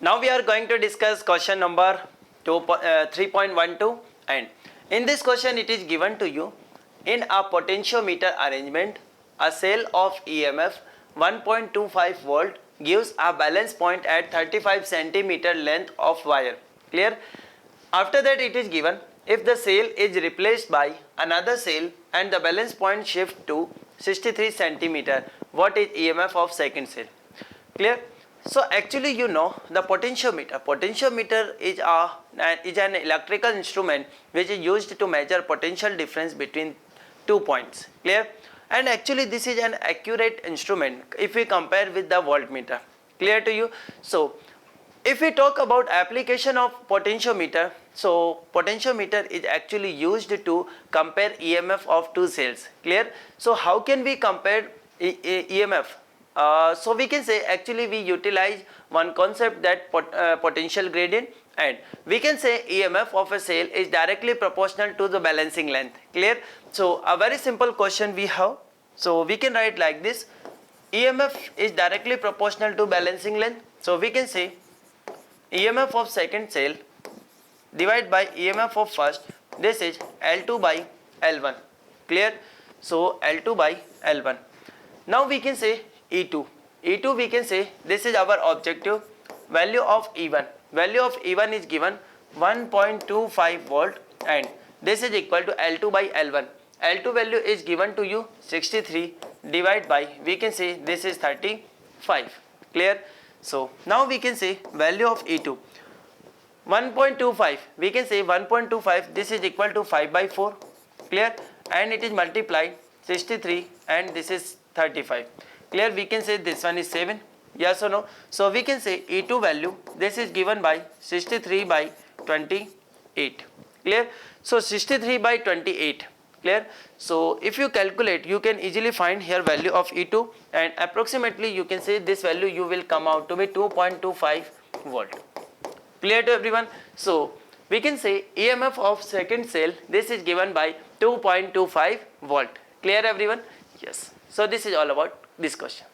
Now we are going to discuss question number 3.12, and in this question it is given to you in a potentiometer arrangement a cell of EMF 1.25 volt gives a balance point at 35 centimeter length of wire. Clear? After that it is given if the cell is replaced by another cell and the balance point shift to 63 centimeter, what is EMF of second cell? Clear? So actually you know the potentiometer. Potentiometer is an electrical instrument which is used to measure potential difference between 2 points. Clear? And actually this is an accurate instrument if we compare with the voltmeter. Clear to you? So if we talk about application of potentiometer, so potentiometer is actually used to compare EMF of two cells. Clear? So how can we compare EMF? So we can say actually we utilize one concept, that potential gradient, and we can say EMF of a cell is directly proportional to the balancing length. Clear? So a very simple question we have. So we can write like this: EMF is directly proportional to balancing length. So we can say EMF of second cell divided by EMF of first. This is L2 by L1. Clear? So L2 by L1. Now we can say E2. E2 we can say this is our objective value of E1. Value of E1 is given 1.25 volt and this is equal to L2 by L1. L2 value is given to you 63 divided by, we can say this is 35. Clear? So now we can say value of E2 1.25, we can say 1.25, this is equal to 5 by 4. Clear? And it is multiplied 63 and this is 35. Clear? We can say this one is 7. Yes or no? So we can say E2 value, this is given by 63 by 28. Clear? So 63 by 28. Clear? So if you calculate, you can easily find here value of E2, and approximately you can say this value you will come out to be 2.25 volt. Clear to everyone? So we can say EMF of second cell, this is given by 2.25 volt. Clear everyone? Yes. So this is all about this question.